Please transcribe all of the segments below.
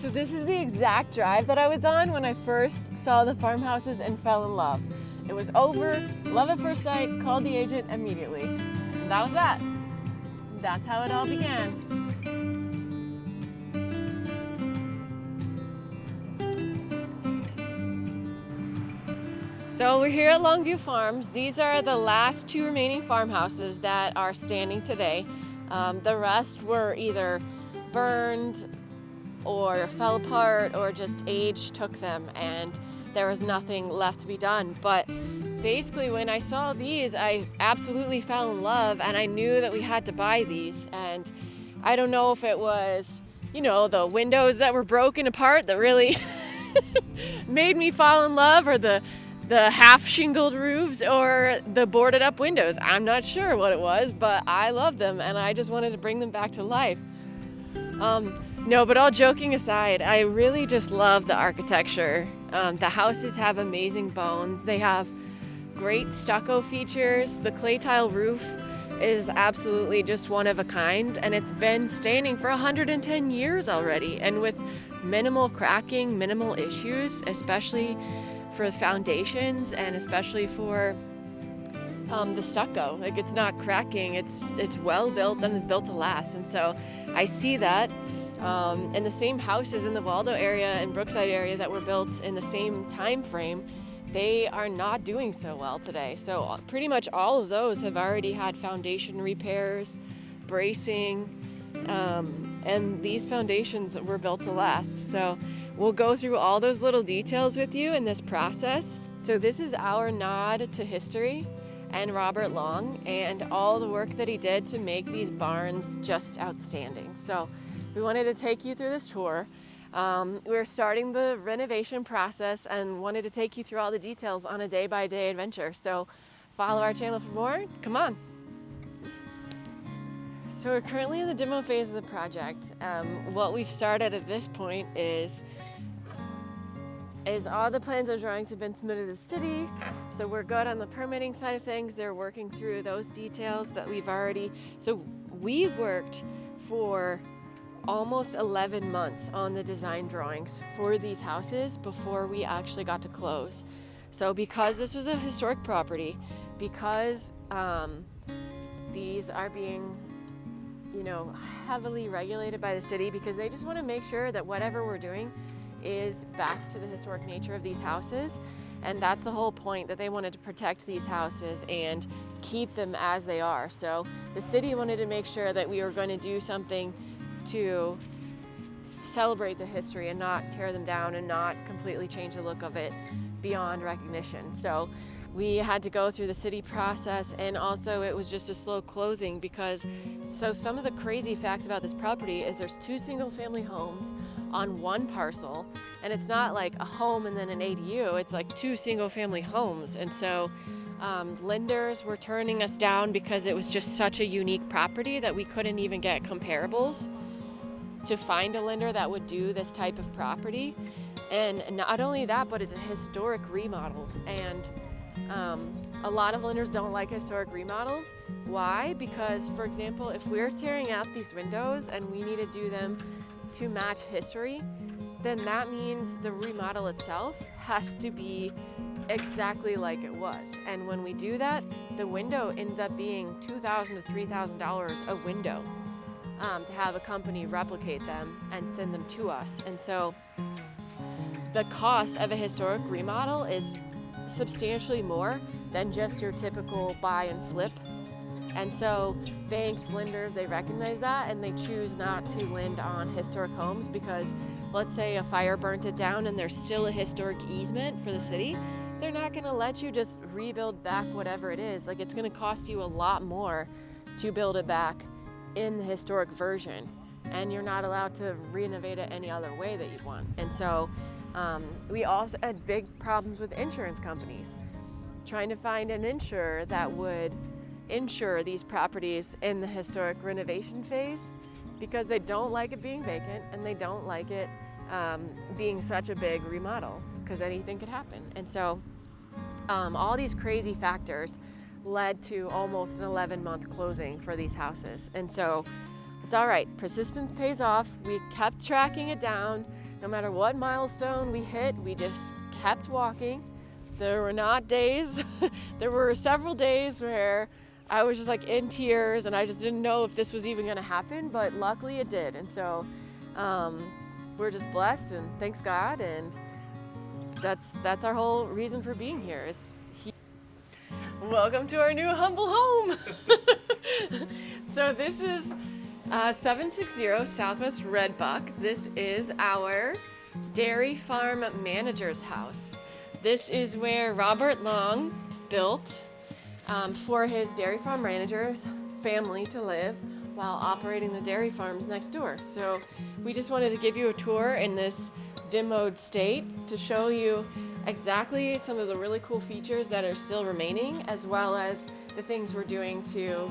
So this is the exact drive that I was on when I first saw the farmhouses and fell in love. It was over, love at first sight, called the agent immediately. And that was that. That's how it all began. So we're here at Longview Farms. These are the last two remaining farmhouses that are standing today. The rest were either burned or fell apart or just age took them and there was nothing left to be done. But basically when I saw these, I absolutely fell in love and I knew that we had to buy these. And I don't know if it was, the windows that were broken apart that really made me fall in love, or the half shingled roofs, or the boarded up windows. I'm not sure what it was, but I love them and I just wanted to bring them back to life. No, but all joking aside, I really just love the architecture. The houses have amazing bones. They have great stucco features. The clay tile roof is absolutely just one of a kind, and it's been standing for 110 years already, and with minimal cracking, minimal issues, especially for foundations and especially for the stucco. Like, it's not cracking, it's well built and it's built to last. And so I see that in the same houses in the Waldo area and Brookside area that were built in the same time frame, they are not doing so well today. So pretty much all of those have already had foundation repairs, bracing, and these foundations were built to last. So we'll go through all those little details with you in this process. So this is our nod to history and Robert Long and all the work that he did to make these barns just outstanding. So we wanted to take you through this tour. We're starting the renovation process and wanted to take you through all the details on a day-by-day adventure. So follow our channel for more. Come on. So we're currently in the demo phase of the project. What we've started at this point is all the plans and drawings have been submitted to the city. So we're good on the permitting side of things. They're working through those details that we've worked for almost 11 months on the design drawings for these houses before we actually got to close. So because this was a historic property, because these are being heavily regulated by the city, because they just want to make sure that whatever we're doing is back to the historic nature of these houses. And that's the whole point, that they wanted to protect these houses and keep them as they are. So the city wanted to make sure that we were going to do something to celebrate the history and not tear them down and not completely change the look of it beyond recognition. So we had to go through the city process, and also it was just a slow closing because some of the crazy facts about this property is there's 2 single-family homes on one parcel, and it's not like a home and then an ADU, it's like 2 single-family homes. And so lenders were turning us down because it was just such a unique property that we couldn't even get comparables to find a lender that would do this type of property. And not only that, but it's a historic remodels. And a lot of lenders don't like historic remodels. Why? Because, for example, if we're tearing out these windows and we need to do them to match history, then that means the remodel itself has to be exactly like it was. And when we do that, the window ends up being $2,000 to $3,000 a window to have a company replicate them and send them to us. And so the cost of a historic remodel is substantially more than just your typical buy and flip. And so banks, lenders, they recognize that and they choose not to lend on historic homes because, let's say a fire burnt it down and there's still a historic easement for the city, they're not going to let you just rebuild back whatever it is. Like, it's going to cost you a lot more to build it back in the historic version, and you're not allowed to renovate it any other way that you want. And so we also had big problems with insurance companies trying to find an insurer that would insure these properties in the historic renovation phase, because they don't like it being vacant and they don't like it being such a big remodel, because anything could happen. And so all these crazy factors led to almost an 11-month closing for these houses. And so it's all right, persistence pays off. We kept tracking it down. no matter what milestone we hit, we just kept walking. There were not days, there were several days where I was just like in tears and I just didn't know if this was even gonna happen, but luckily it did. And so we're just blessed and thanks God, and that's our whole reason for being here. Welcome to our new humble home. So this is 760 Southwest Red Buck. This is our dairy farm manager's house. This is where Robert Long built for his dairy farm manager's family to live while operating the dairy farms next door. So we just wanted to give you a tour in this demoed state to show you exactly some of the really cool features that are still remaining, as well as the things we're doing to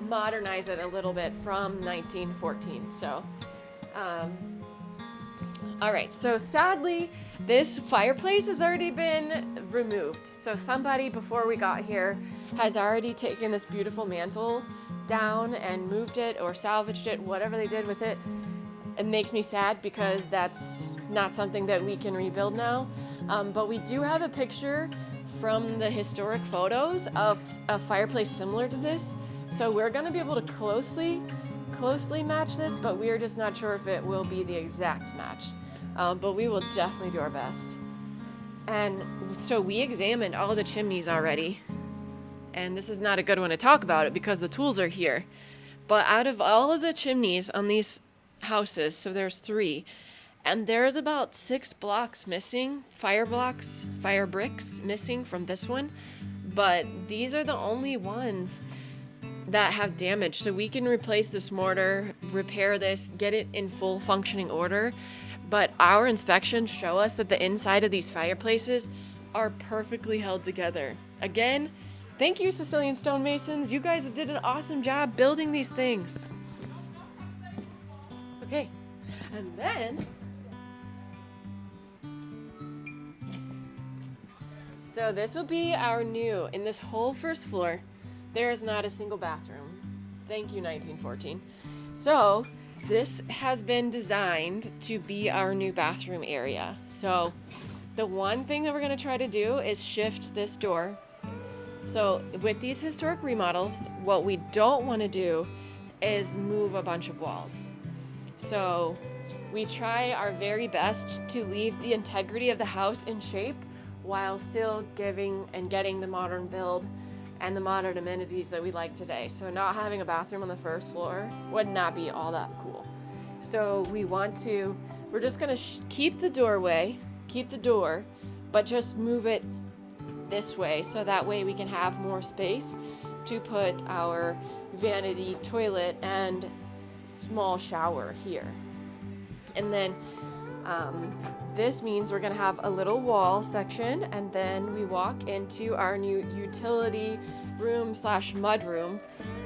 modernize it a little bit from 1914. So, all right, so sadly, this fireplace has already been removed. So somebody before we got here has already taken this beautiful mantle down and moved it or salvaged it, whatever they did with it. It makes me sad because that's not something that we can rebuild now. But we do have a picture from the historic photos of a fireplace similar to this. So we're gonna be able to closely match this, but we're just not sure if it will be the exact match. But we will definitely do our best. And so we examined all the chimneys already. And this is not a good one to talk about it because the tools are here. But out of all of the chimneys on these houses, so there's 3, and there's about 6 blocks missing, fire bricks missing from this one. But these are the only ones that have damage. So we can replace this mortar, repair this, get it in full functioning order. But our inspections show us that the inside of these fireplaces are perfectly held together. Again, thank you, Sicilian stonemasons. You guys did an awesome job building these things. Okay, and then, so this will be our new, in this whole first floor, there is not a single bathroom. Thank you, 1914. So this has been designed to be our new bathroom area. So the one thing that we're gonna try to do is shift this door. So with these historic remodels, what we don't wanna do is move a bunch of walls. So we try our very best to leave the integrity of the house in shape while still giving and getting the modern build and the modern amenities that we like today. So not having a bathroom on the first floor would not be all that cool. So we're just gonna keep the door, but just move it this way so that way we can have more space to put our vanity toilet and small shower here. And then this means we're gonna have a little wall section, and then we walk into our new utility room / mud room,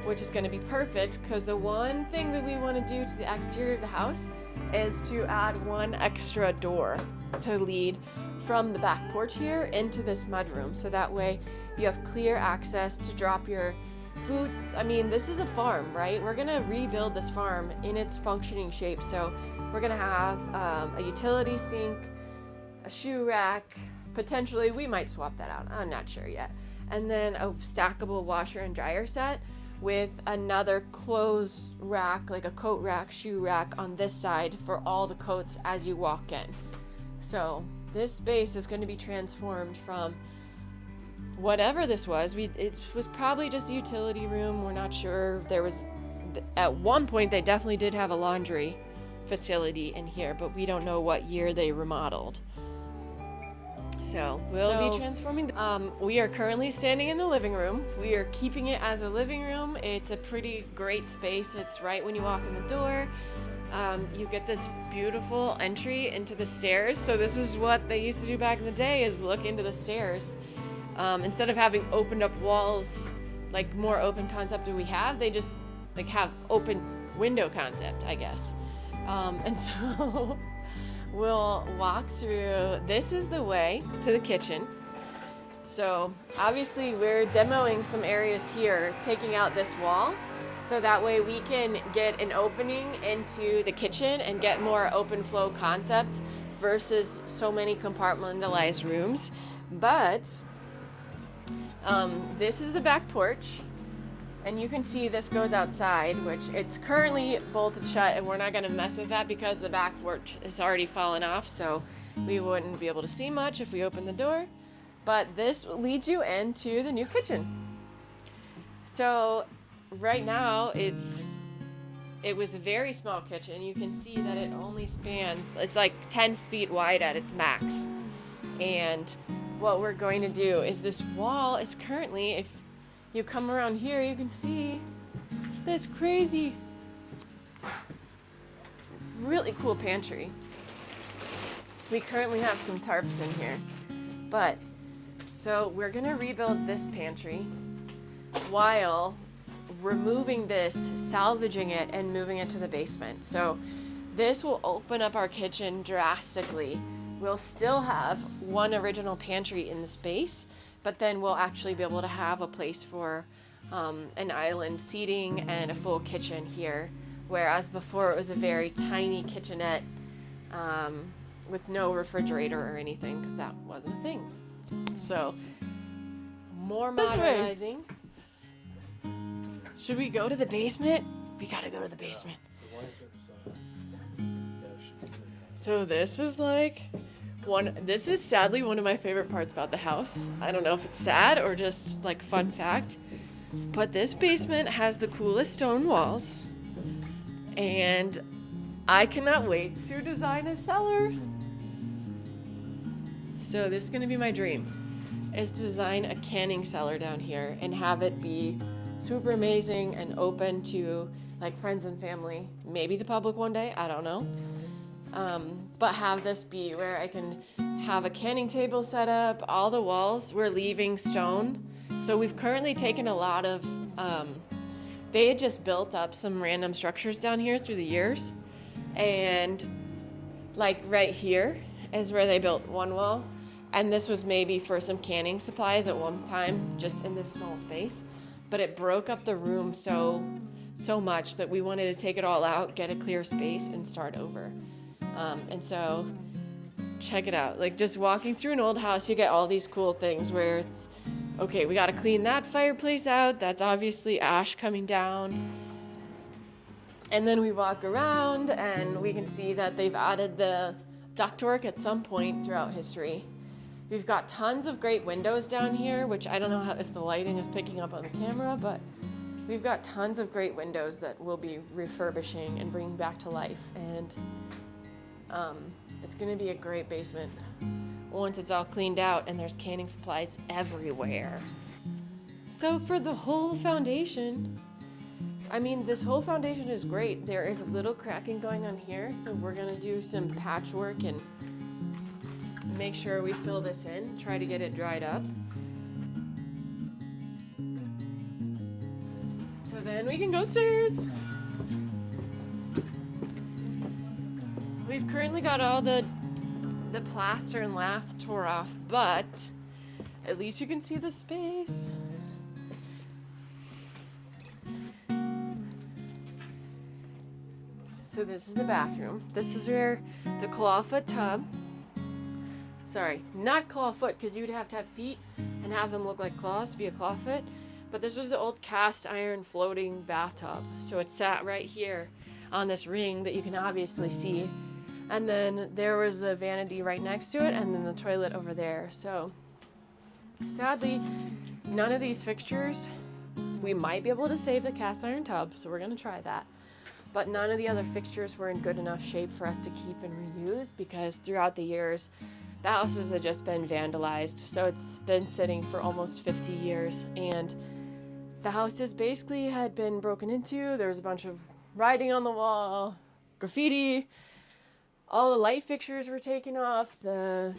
which is gonna be perfect because the one thing that we wanna do to the exterior of the house is to add one extra door to lead from the back porch here into this mud room. So that way you have clear access to drop your boots. I mean, this is a farm, right? We're gonna rebuild this farm in its functioning shape. So we're gonna have a utility sink, a shoe rack, potentially we might swap that out, I'm not sure yet. And then a stackable washer and dryer set with another clothes rack, like a coat rack, shoe rack on this side for all the coats as you walk in. So this space is going to be transformed from whatever this was. It was probably just a utility room. We're not sure. At one point they definitely did have a laundry facility in here, but we don't know what year they remodeled. So we'll be transforming. We are currently standing in the living room. We are keeping it as a living room. It's a pretty great space. It's right when you walk in the door. You get this beautiful entry into the stairs. So this is what they used to do back in the day, is look into the stairs. Instead of having opened up walls, like more open concept that we have, they just like have open window concept, I guess. And so we'll walk through. This is the way to the kitchen. So obviously we're demoing some areas here, taking out this wall So that way we can get an opening into the kitchen and get more open flow concept versus so many compartmentalized rooms. But this is the back porch, and you can see this goes outside, which it's currently bolted shut, and we're not going to mess with that because the back porch is already fallen off, so we wouldn't be able to see much if we open the door. But this leads you into the new kitchen. So right now it was a very small kitchen. You can see that it only spans, it's like 10 feet wide at its max. And what we're going to do is this wall is currently, if you come around here, you can see this crazy, really cool pantry. We currently have some tarps in here, but so we're gonna rebuild this pantry while removing this, salvaging it, and moving it to the basement. So this will open up our kitchen drastically. We'll still have one original pantry in the space, but then we'll actually be able to have a place for an island seating and a full kitchen here, whereas before it was a very tiny kitchenette with no refrigerator or anything, because that wasn't a thing. So more modernizing. Should we go to the basement? We gotta go to the basement. So this is like this is sadly one of my favorite parts about the house. I don't know if it's sad or just like fun fact, but this basement has the coolest stone walls, and I cannot wait to design a cellar. So this is gonna be my dream, is to design a canning cellar down here and have it be super amazing and open to like friends and family, maybe the public one day, I don't know. But have this be where I can have a canning table set up. All the walls we're leaving stone. So we've currently taken a lot of, they had just built up some random structures down here through the years. And like right here is where they built one wall. And this was maybe for some canning supplies at one time, just in this small space. But it broke up the room so much that we wanted to take it all out, get a clear space, and start over. And so check it out. Like just walking through an old house, you get all these cool things where it's, okay, we got to clean that fireplace out. That's obviously ash coming down. And then we walk around and we can see that they've added the ductwork at some point throughout history. We've got tons of great windows down here, which I don't know if the lighting is picking up on the camera, but we've got tons of great windows that we'll be refurbishing and bringing back to life. And it's gonna be a great basement once it's all cleaned out and there's canning supplies everywhere. So for the whole foundation, I mean, this whole foundation is great. There is a little cracking going on here, so we're gonna do some patchwork and make sure we fill this in, try to get it dried up. So then we can go upstairs. We've currently got all the plaster and lath tore off, but at least you can see the space. So this is the bathroom. This is where the clawfoot tub, sorry, not clawfoot, because you'd have to have feet and have them look like claws to be a clawfoot, but this was the old cast iron floating bathtub. So it sat right here on this ring that you can obviously see. And then there was the vanity right next to it, and then the toilet over there. So sadly, none of these fixtures, we might be able to save the cast iron tub, so we're gonna try that. But none of the other fixtures were in good enough shape for us to keep and reuse, because throughout the years, the houses had just been vandalized. So it's been sitting for almost 50 years, and the houses basically had been broken into. There was a bunch of writing on the wall, graffiti. All the light fixtures were taken off. The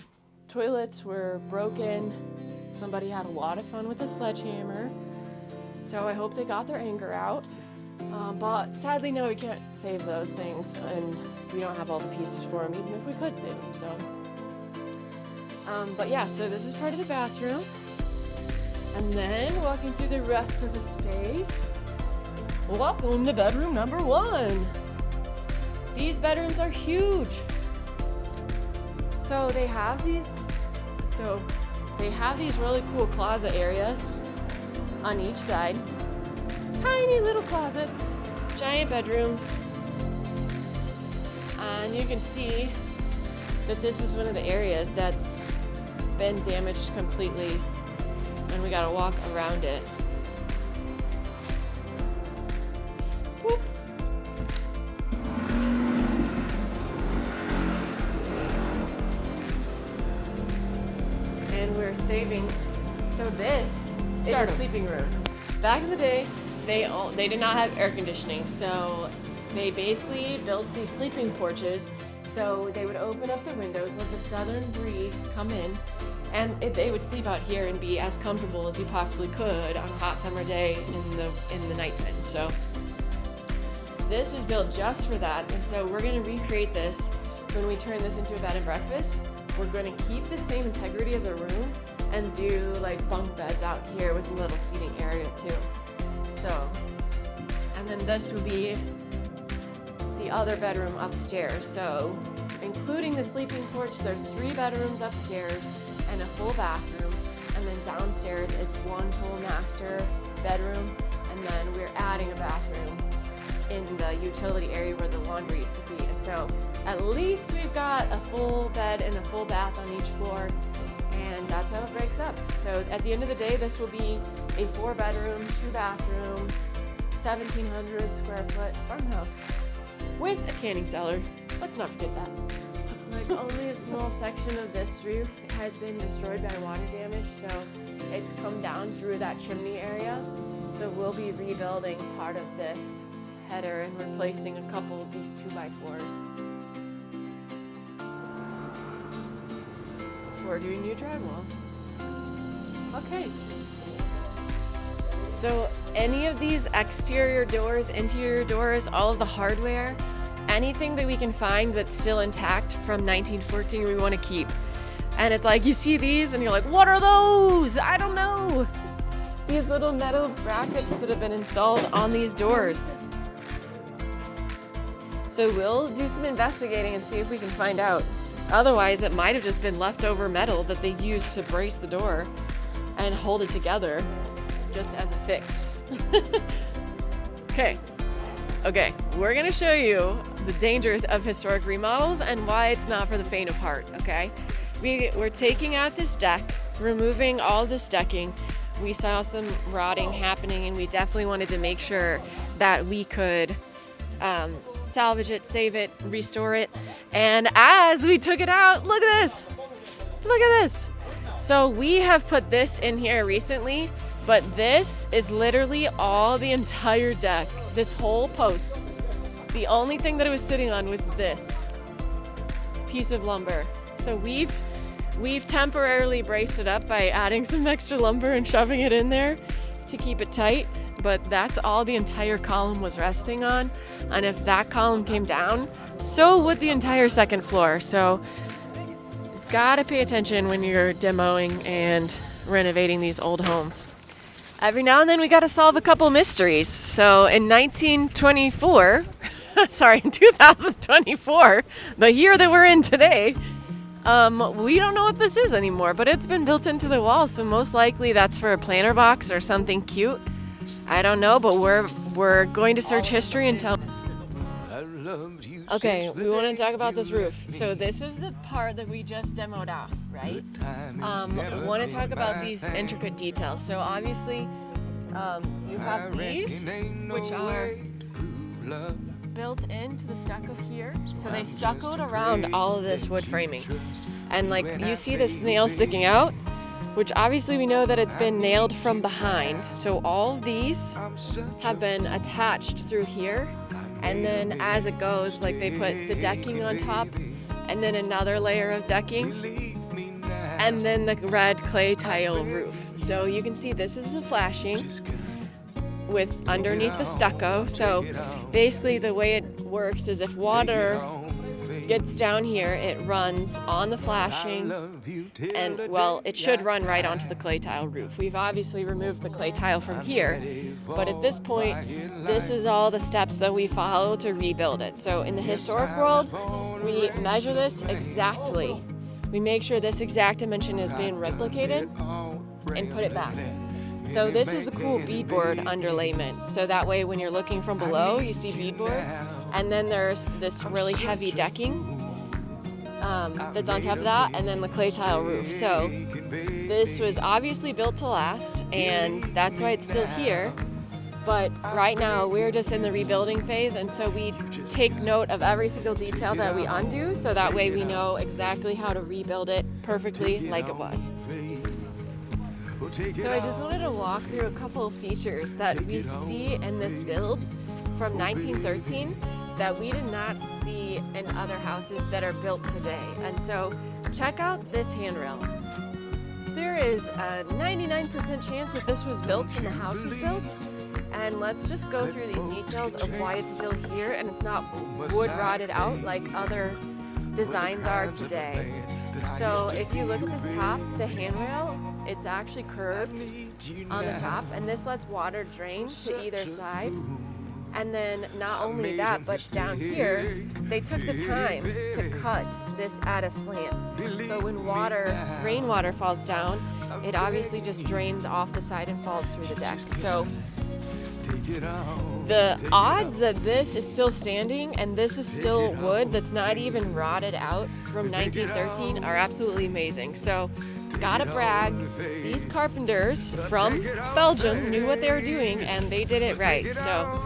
toilets were broken. Somebody had a lot of fun with a sledgehammer. So I hope they got their anger out. But sadly, no, we can't save those things, and we don't have all the pieces for them, even if we could save them. So, but yeah, so this is part of the bathroom. And then walking through the rest of the space, Welcome to bedroom number 1. These bedrooms are huge. So they have these really cool closet areas on each side. Tiny little closets, giant bedrooms. And you can see that this is one of the areas that's been damaged completely, and we gotta walk around it. Whoop. And we're saving. So this is a sleeping room. Back in the day, they did not have air conditioning, so they basically built these sleeping porches. So they would open up the windows, let the southern breeze come in, and they would sleep out here and be as comfortable as you possibly could on a hot summer day in the nighttime. So this was built just for that, and so we're going to recreate this when we turn this into a bed and breakfast. We're going to keep the same integrity of the room and do like bunk beds out here with a little seating area too. So, and then this would be the other bedroom upstairs. So, including the sleeping porch, there's 3 bedrooms upstairs and a full bathroom. And then downstairs, it's one full master bedroom. And then we're adding a bathroom in the utility area where the laundry used to be. And so, at least we've got a full bed and a full bath on each floor. And that's how it breaks up. So at the end of the day, this will be a 4-bedroom, 2-bathroom, 1,700 square foot farmhouse with a canning cellar. Let's not forget that. Like only a small section of this roof has been destroyed by water damage, so it's come down through that chimney area. So we'll be rebuilding part of this header and replacing a couple of these 2x4s. We're doing new drywall. Okay. So any of these exterior doors, interior doors, all of the hardware, anything that we can find that's still intact from 1914, we want to keep. And it's like you see these and you're like, what are those? I don't know. These little metal brackets that have been installed on these doors. So we'll do some investigating and see if we can find out. Otherwise, it might have just been leftover metal that they used to brace the door and hold it together just as a fix. Okay, we're gonna show you the dangers of historic remodels and why it's not for the faint of heart, okay? We're taking out this deck, removing all this decking. We saw some rotting happening, and we definitely wanted to make sure that we could salvage it, save it, restore it. And as we took it out, look at this. Look at this. So we have put this in here recently, but this is literally all the entire deck, this whole post. The only thing that it was sitting on was this piece of lumber. So we've temporarily braced it up by adding some extra lumber and shoving it in there to keep it tight. But that's all the entire column was resting on. And if that column came down, so would the entire second floor. So gotta pay attention when you're demoing and renovating these old homes. Every now and then we gotta solve a couple mysteries. So in 2024, the year that we're in today, we don't know what this is anymore, but it's been built into the wall. So most likely that's for a planter box or something cute. I don't know, but we're going to search history and tell. Okay, we want to talk about this roof. So this is the part that we just demoed off, right? We want to talk about these intricate details. So obviously, you have these, which are built into the stucco here. So they stuccoed around all of this wood framing. And like you see this nail sticking out, which obviously we know that it's been nailed from behind. So all of these have been attached through here. And then as it goes, like they put the decking on top and then another layer of decking and then the red clay tile roof. So you can see this is the flashing with underneath the stucco. So basically the way it works is if water gets down here, it runs on the flashing, and well, it should run right onto the clay tile roof. We've obviously removed the clay tile from here, but at this point, this is all the steps that we follow to rebuild it. So in the historic world, we measure this exactly. We make sure this exact dimension is being replicated and put it back. So this is the cool beadboard underlayment. So that way when you're looking from below, you see beadboard. And then there's this really heavy decking that's on top of that, and then the clay tile roof. So this was obviously built to last, and that's why it's still here. But right now we're just in the rebuilding phase, and so we take note of every single detail that we undo, so that way we know exactly how to rebuild it perfectly like it was. So I just wanted to walk through a couple of features that we see in this build from 1913 that we did not see in other houses that are built today. And so check out this handrail. There is a 99% chance that this was built when the house was built. And let's just go through these details of why it's still here and it's not wood rotted out like other designs are today. So if you look at this top, the handrail, it's actually curved on the top, and this lets water drain to either side. And then not only that, but down here, they took the time to cut this at a slant. So when rainwater falls down, it obviously just drains off the side and falls through the deck. So the odds that this is still standing and this is still wood that's not even rotted out from 1913 are absolutely amazing. So gotta brag, these carpenters from Belgium knew what they were doing and they did it right. So